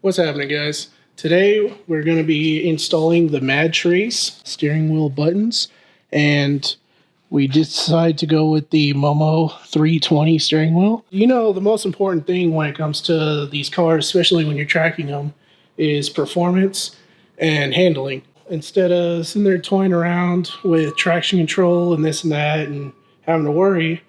What's happening, guys? Today we're going to be installing the MadTrace steering wheel buttons, and we decided to go with the Momo 320 steering wheel. You know, the most important thing when it comes to these cars, especially when you're tracking them, is performance and handling. Instead of sitting there toying around with traction control and this and that and having to worry,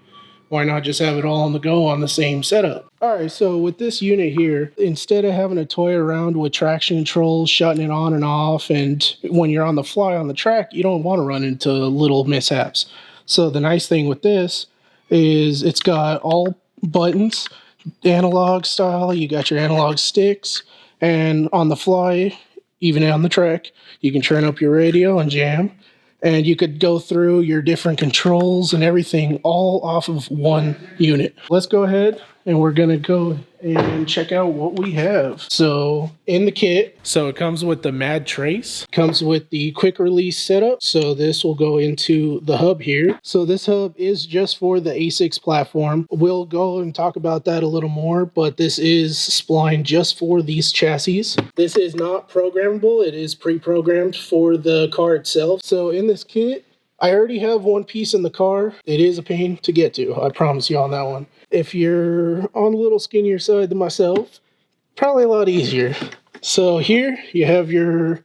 why not just have it all on the go on the same setup? Alright, so with this unit here, instead of having to toy around with traction control, shutting it on and off, and when you're on the fly on the track, you don't want to run into little mishaps. So the nice thing with this is it's got all buttons, analog style, you got your analog sticks, and on the fly, even on the track, you can turn up your radio and jam. And you could go through your different controls and everything all off of one unit. Let's go ahead and we're gonna go and check out what we have. So in the kit, so it comes with the MadTrace, comes with the quick release setup. So this will go into the hub here. So this hub is just for the A6 platform. We'll go and talk about that a little more, but this is spline just for these chassis. This is not programmable. It is pre-programmed for the car itself. So in this kit, I already have one piece in the car. It is a pain to get to, I promise you on that one. If you're on a little skinnier side than myself, probably a lot easier. So here you have your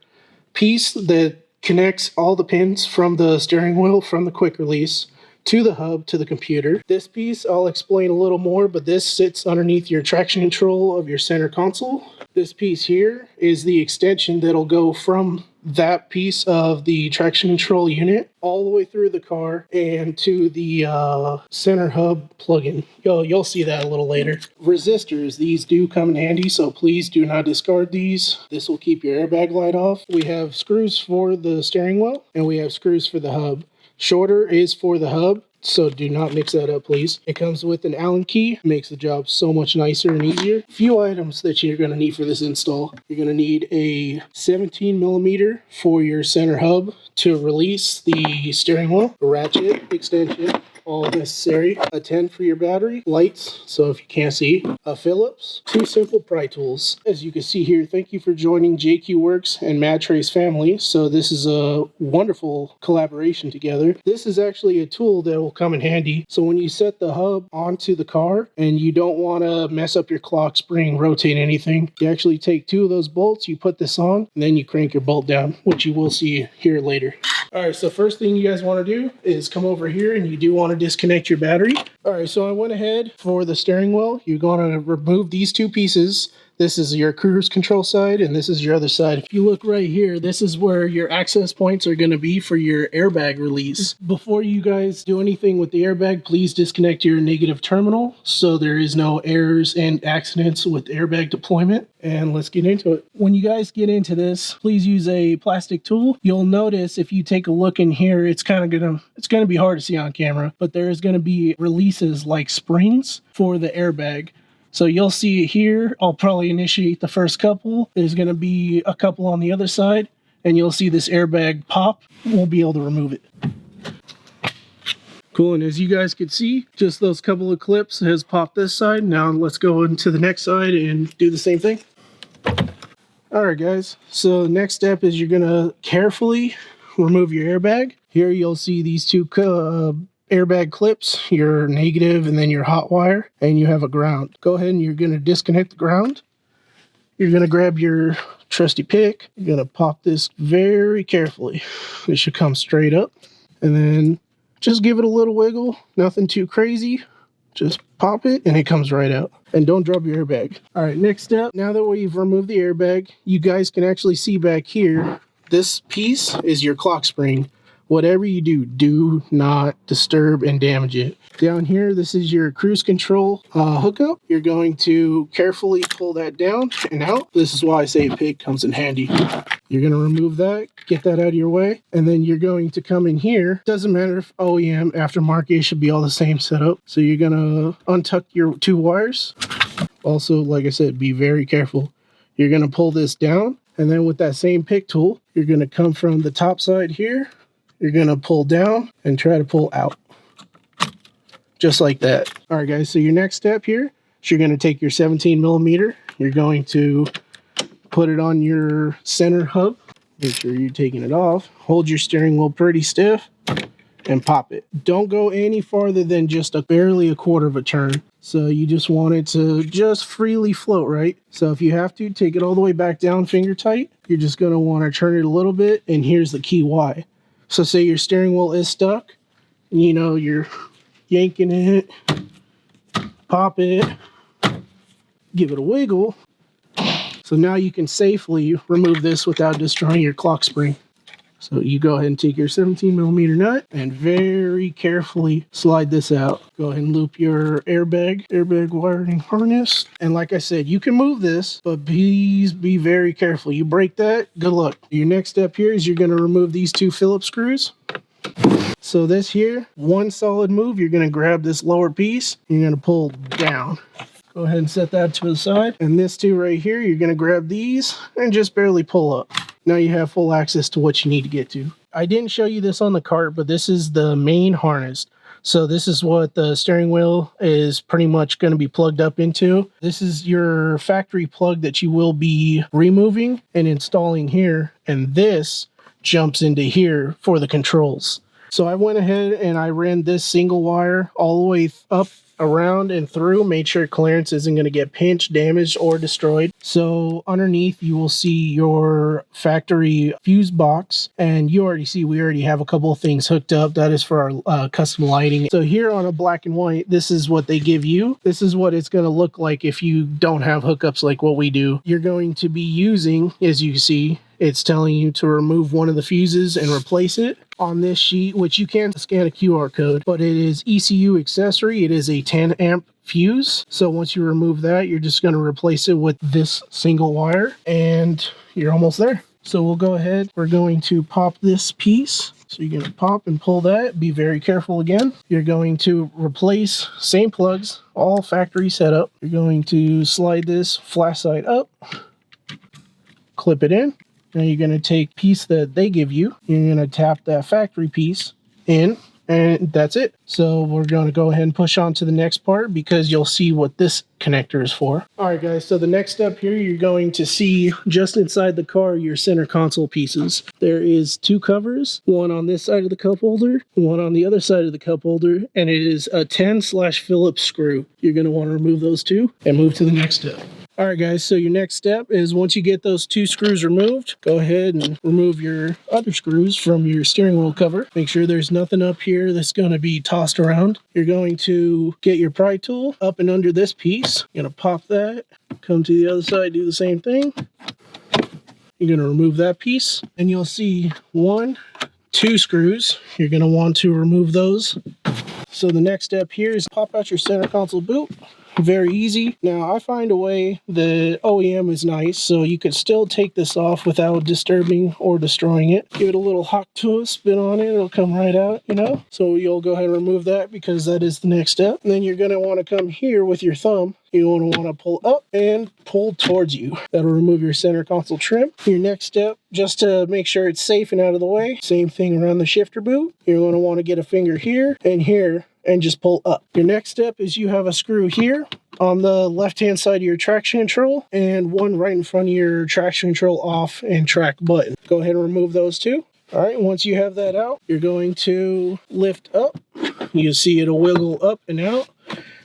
piece that connects all the pins from the steering wheel from the quick release to the hub to the computer. This piece I'll explain a little more, but this sits underneath your traction control of your center console. This piece here is the extension that'll go from that piece of the traction control unit all the way through the car and to the center hub plug-in. You'll see that a little later. Resistors, these do come in handy, so please do not discard these. This will keep your airbag light off. We have screws for the steering wheel and we have screws for the hub. Shorter is for the hub, so do not mix that up, please. It comes with an Allen key, makes the job so much nicer and easier. Few items that you're going to need for this install. You're going to need a 17mm for your center hub to release the steering wheel, a ratchet extension, all necessary, a 10 for your battery, lights, so if you can't see, a Phillips, two simple pry tools. As you can see here, thank you for joining JQ WERKS and MadTrace family. So this is a wonderful collaboration together. This is actually a tool that will come in handy. So when you set the hub onto the car and you don't want to mess up your clock spring, rotate anything, you actually take two of those bolts, you put this on, and then you crank your bolt down, which you will see here later. Alright, so first thing you guys want to do is come over here and you do want to disconnect your battery. Alright, so I went ahead for the steering wheel. You're going to remove these two pieces. This is your cruise control side and this is your other side. If you look right here, this is where your access points are going to be for your airbag release. Before you guys do anything with the airbag, please disconnect your negative terminal so there is no errors and accidents with airbag deployment. And let's get into it. When you guys get into this, please use a plastic tool. You'll notice if you take a look in here, it's gonna be hard to see on camera, but there is gonna be releases like springs for the airbag. So you'll see it here. I'll probably initiate the first couple. There's going to be a couple on the other side, and you'll see this airbag pop. We'll be able to remove it. Cool, and as you guys can see, just those couple of clips has popped this side. Now let's go into the next side and do the same thing. Alright guys, so next step is you're going to carefully remove your airbag. Here you'll see these two airbag clips, your negative and then your hot wire, and you have a ground. Go ahead and you're going to disconnect the ground. You're going to grab your trusty pick. You're going to pop this very carefully. It should come straight up. And then just give it a little wiggle. Nothing too crazy. Just pop it and it comes right out. And don't drop your airbag. All right, next step. Now that we've removed the airbag, you guys can actually see back here, this piece is your clock spring. Whatever you do, do not disturb and damage it. Down here, this is your cruise control hookup. You're going to carefully pull that down and out. This is why I say a pick comes in handy. You're going to remove that, get that out of your way, and then you're going to come in here. Doesn't matter if OEM, aftermarket, it should be all the same setup. So you're going to untuck your two wires. Also, like I said, be very careful. You're going to pull this down, and then with that same pick tool, you're going to come from the top side here. You're going to pull down and try to pull out. Just like that. All right, guys, so your next step here is you're going to take your 17mm. You're going to put it on your center hub. Make sure you're taking it off. Hold your steering wheel pretty stiff and pop it. Don't go any farther than just barely a quarter of a turn. So you just want it to just freely float, right? So if you have to, take it all the way back down finger tight. You're just going to want to turn it a little bit, and here's the key why. So say your steering wheel is stuck, and you know you're yanking it, pop it, give it a wiggle. So now you can safely remove this without destroying your clock spring. So you go ahead and take your 17mm nut and very carefully slide this out. Go ahead and loop your airbag wiring harness. And like I said, you can move this, but please be very careful. You break that, good luck. Your next step here is you're going to remove these 2 Phillips screws. So this here, one solid move, you're going to grab this lower piece, you're going to pull down. Go ahead and set that to the side. And this 2 right here, you're going to grab these and just barely pull up. Now you have full access to what you need to get to. I didn't show you this on the cart, but this is the main harness. So this is what the steering wheel is pretty much going to be plugged up into. This is your factory plug that you will be removing and installing here. And this jumps into here for the controls. So I went ahead and I ran this single wire all the way up, around, and through, made sure clearance isn't going to get pinched, damaged, or destroyed. So underneath you will see your factory fuse box, and you already see we already have a couple of things hooked up. That is for our custom lighting. So here on a black and white, this is what they give you. This is what it's going to look like if you don't have hookups like what we do. You're going to be using, as you see, it's telling you to remove one of the fuses and replace it on this sheet, which you can scan a QR code, but it is ECU accessory. It is a 10 amp fuse. So once you remove that, you're just going to replace it with this single wire and you're almost there. So we'll go ahead. We're going to pop this piece. So you're going to pop and pull that. Be very careful again. You're going to replace same plugs, all factory setup. You're going to slide this flash side up, clip it in. Now you're going to take piece that they give you. You're going to tap that factory piece in, and that's it. So we're going to go ahead and push on to the next part because you'll see what this connector is for. All right, guys. So the next step here, you're going to see just inside the car your center console pieces. There is 2 covers, one on this side of the cup holder, one on the other side of the cup holder, and it is a 10/Phillips screw. You're going to want to remove those 2 and move to the next step. All right, guys, so your next step is once you get those 2 screws removed, go ahead and remove your other screws from your steering wheel cover. Make sure there's nothing up here that's going to be tossed around. You're going to get your pry tool up and under this piece. You're going to pop that, come to the other side, do the same thing. You're going to remove that piece, and you'll see 1, 2 screws. You're going to want to remove those. So the next step here is pop out your center console boot. Very easy. Now I find a way, the OEM is nice, so you could still take this off without disturbing or destroying it. Give it a little hot twist, spin on it, it'll come right out, you know. So you'll go ahead and remove that because that is the next step. And then you're going to want to come here with your thumb. You want to pull up and pull towards you. That'll remove your center console trim. Your next step, just to make sure it's safe and out of the way, same thing around the shifter boot. You're going to want to get a finger here and just pull up. Your next step is you have a screw here on the left-hand side of your traction control and one right in front of your traction control off and track button. Go ahead and remove those 2. All right, once you have that out, you're going to lift up. You'll see it'll wiggle up and out.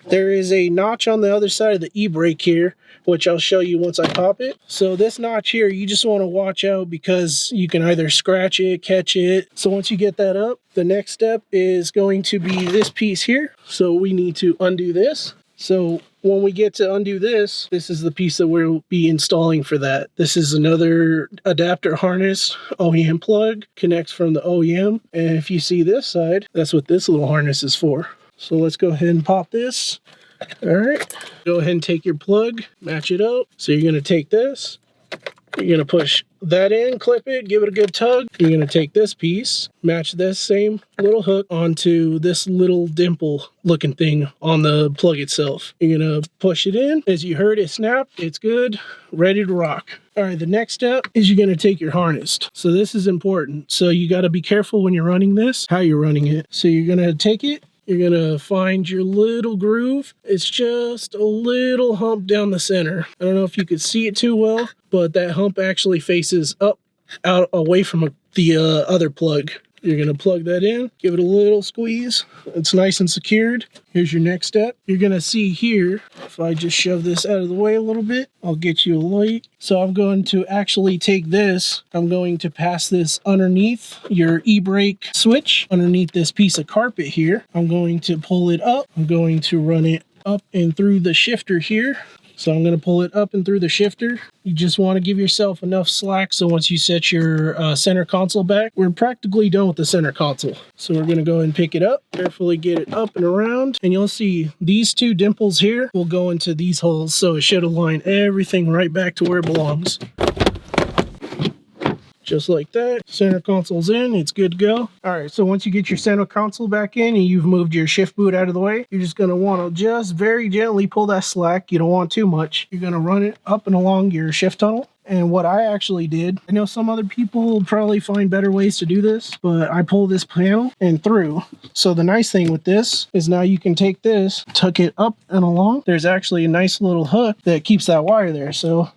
There is a notch on the other side of the e-brake here, which I'll show you once I pop it. So this notch here, you just want to watch out because you can either scratch it, catch it. So once you get that up, the next step is going to be this piece here. So we need to undo this. So when we get to undo this, this is the piece that we'll be installing for that. This is another adapter harness, OEM plug, connects from the OEM. And if you see this side, that's what this little harness is for. So let's go ahead and pop this. All right, go ahead and take your plug, match it up. So you're going to take this, you're going to push that in, clip it, give it a good tug. You're going to take this piece, match this same little hook onto this little dimple looking thing on the plug itself. You're going to push it in. As you heard it snap, it's good, ready to rock. All right, the next step is you're going to take your harness. So this is important. So you got to be careful when you're running this, how you're running it. So you're going to take it, you're gonna find your little groove. It's just a little hump down the center. I don't know if you could see it too well, but that hump actually faces up, out, away from the other plug. You're gonna plug that in, give it a little squeeze. It's nice and secured. Here's your next step. You're gonna see here, if I just shove this out of the way a little bit, I'll get you a light. So I'm going to actually take this, I'm going to pass this underneath your e-brake switch, underneath this piece of carpet here. I'm going to pull it up. I'm going to run it up and through the shifter here. So I'm going to pull it up and through the shifter. You just want to give yourself enough slack so once you set your center console back, we're practically done with the center console. So we're going to go ahead and pick it up, carefully get it up and around, and you'll see these two dimples here will go into these holes, so it should align everything right back to where it belongs. Just like that. Center console's in, it's good to go. All right, so once you get your center console back in and you've moved your shift boot out of the way, you're just gonna wanna just very gently pull that slack. You don't want too much. You're gonna run it up and along your shift tunnel. And what I actually did, I know some other people will probably find better ways to do this, but I pull this panel and through. So the nice thing with this is now you can take this, tuck it up and along. There's actually a nice little hook that keeps that wire there, so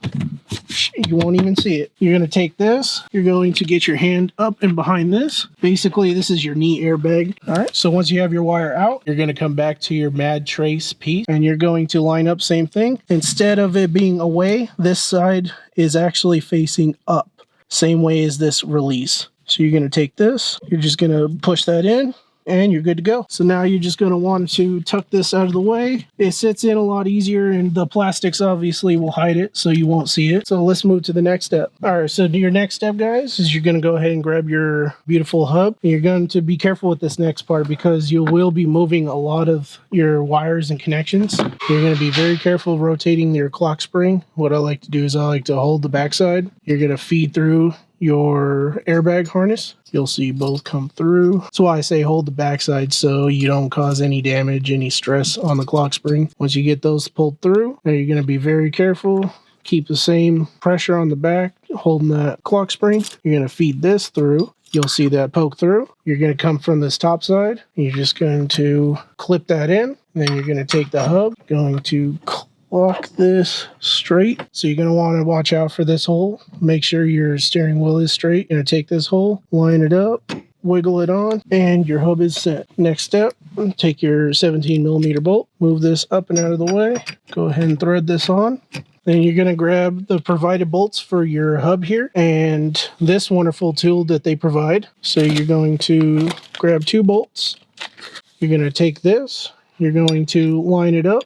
you won't even see it. You're going to take this, you're going to get your hand up and behind this. Basically, this is your knee airbag. All right, so once you have your wire out, you're going to come back to your MadTrace piece, and you're going to line up same thing. Instead of it being away, this side is actually facing up, same way as this release. So you're going to take this, you're just going to push that in, and you're good to go. So now you're just going to want to tuck this out of the way. It sits in a lot easier, and the plastics obviously will hide it so you won't see it. So let's move to the next step. All right, so your next step, guys, is you're going to go ahead and grab your beautiful hub. You're going to be careful with this next part because you will be moving a lot of your wires and connections. You're going to be very careful rotating your clock spring. What I like to do is I like to hold the backside. You're going to feed through your airbag harness. You'll see both come through. That's why I say hold the backside so you don't cause any damage, any stress on the clock spring. Once you get those pulled through, now you're going to be very careful. Keep the same pressure on the back, holding that clock spring. You're going to feed this through. You'll see that poke through. You're going to come from this top side. You're just going to clip that in. Then you're going to take the hub, going to lock this straight. So you're going to want to watch out for this hole. Make sure your steering wheel is straight. You're going to take this hole, line it up, wiggle it on, and your hub is set. Next step, take your 17mm bolt, move this up and out of the way. Go ahead and thread this on. Then you're going to grab the provided bolts for your hub here and this wonderful tool that they provide. So you're going to grab 2 bolts. You're going to take this. You're going to line it up.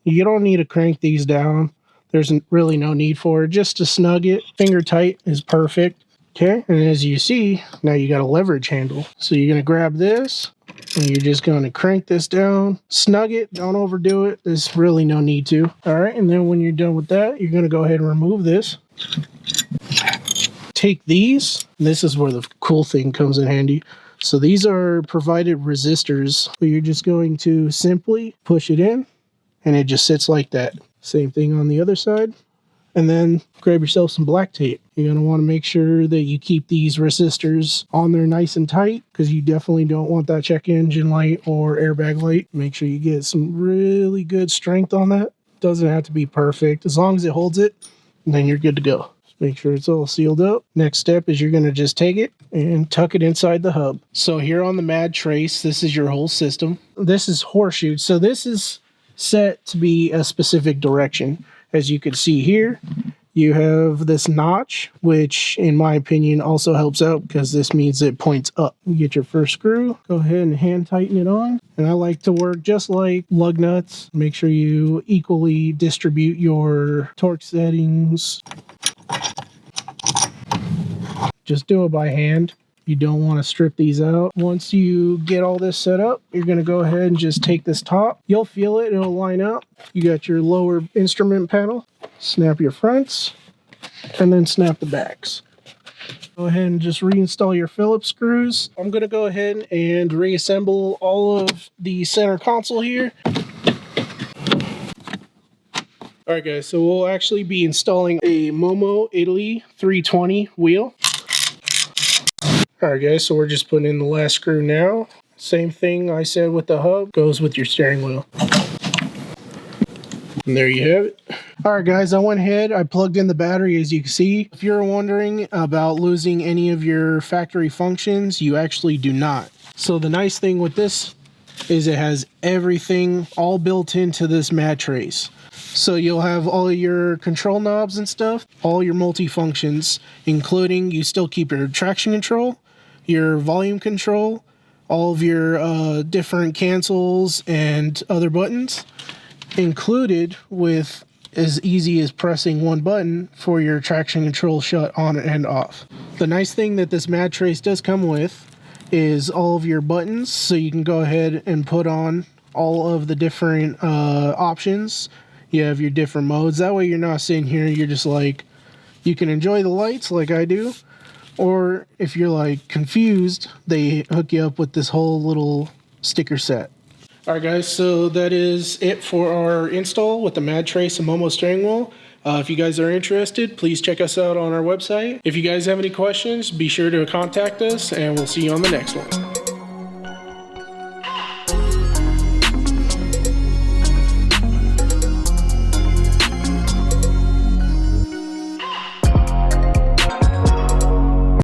You don't need to crank these down. There's really no need for it. Just to snug it, finger tight is perfect. Okay, and as you see, now you got a leverage handle. So you're going to grab this, and you're just going to crank this down, snug it, don't overdo it. There's really no need to. All right, and then when you're done with that, you're going to go ahead and remove this. Take these. This is where the cool thing comes in handy. So these are provided resistors. So you're just going to simply push it in, and it just sits like that. Same thing on the other side. And then grab yourself some black tape. You're going to want to make sure that you keep these resistors on there nice and tight because you definitely don't want that check engine light or airbag light. Make sure you get some really good strength on that. Doesn't have to be perfect. As long as it holds it, then you're good to go. Just make sure it's all sealed up. Next step is you're going to just take it and tuck it inside the hub. So here on the MadTrace, this is your whole system. This is horseshoe. So this is set to be a specific direction. As you can see here, you have this notch, which in my opinion also helps out because this means it points up. You get your first screw, go ahead and hand tighten it on. And I like to work just like lug nuts. Make sure you equally distribute your torque settings. Just do it by hand. You don't want to strip these out. Once you get all this set up, you're going to go ahead and just take this top. You'll feel it. It'll line up. You got your lower instrument panel. Snap your fronts and then snap the backs. Go ahead and just reinstall your Phillips screws. I'm going to go ahead and reassemble all of the center console here. All right, guys, so we'll actually be installing a Momo Italy 320 wheel. All right, guys, so we're just putting in the last screw now. Same thing I said with the hub goes with your steering wheel. And there you have it. Alright guys, I went ahead, I plugged in the battery as you can see. If you're wondering about losing any of your factory functions, you actually do not. So the nice thing with this is it has everything all built into this MadTrace. So you'll have all your control knobs and stuff, all your multi-functions, including you still keep your traction control, your volume control, all of your different cancels and other buttons, included with as easy as pressing one button for your traction control shut on and off. The nice thing that this MadTrace does come with is all of your buttons, so you can go ahead and put on all of the different options. You have your different modes. That way you're not sitting here, you're just like, you can enjoy the lights like I do, or if you're like confused, they hook you up with this whole little sticker set. Alright guys, so that is it for our install with the MadTrace and Momo steering wheel. If you guys are interested, please check us out on our website. If you guys have any questions, be sure to contact us, and we'll see you on the next one.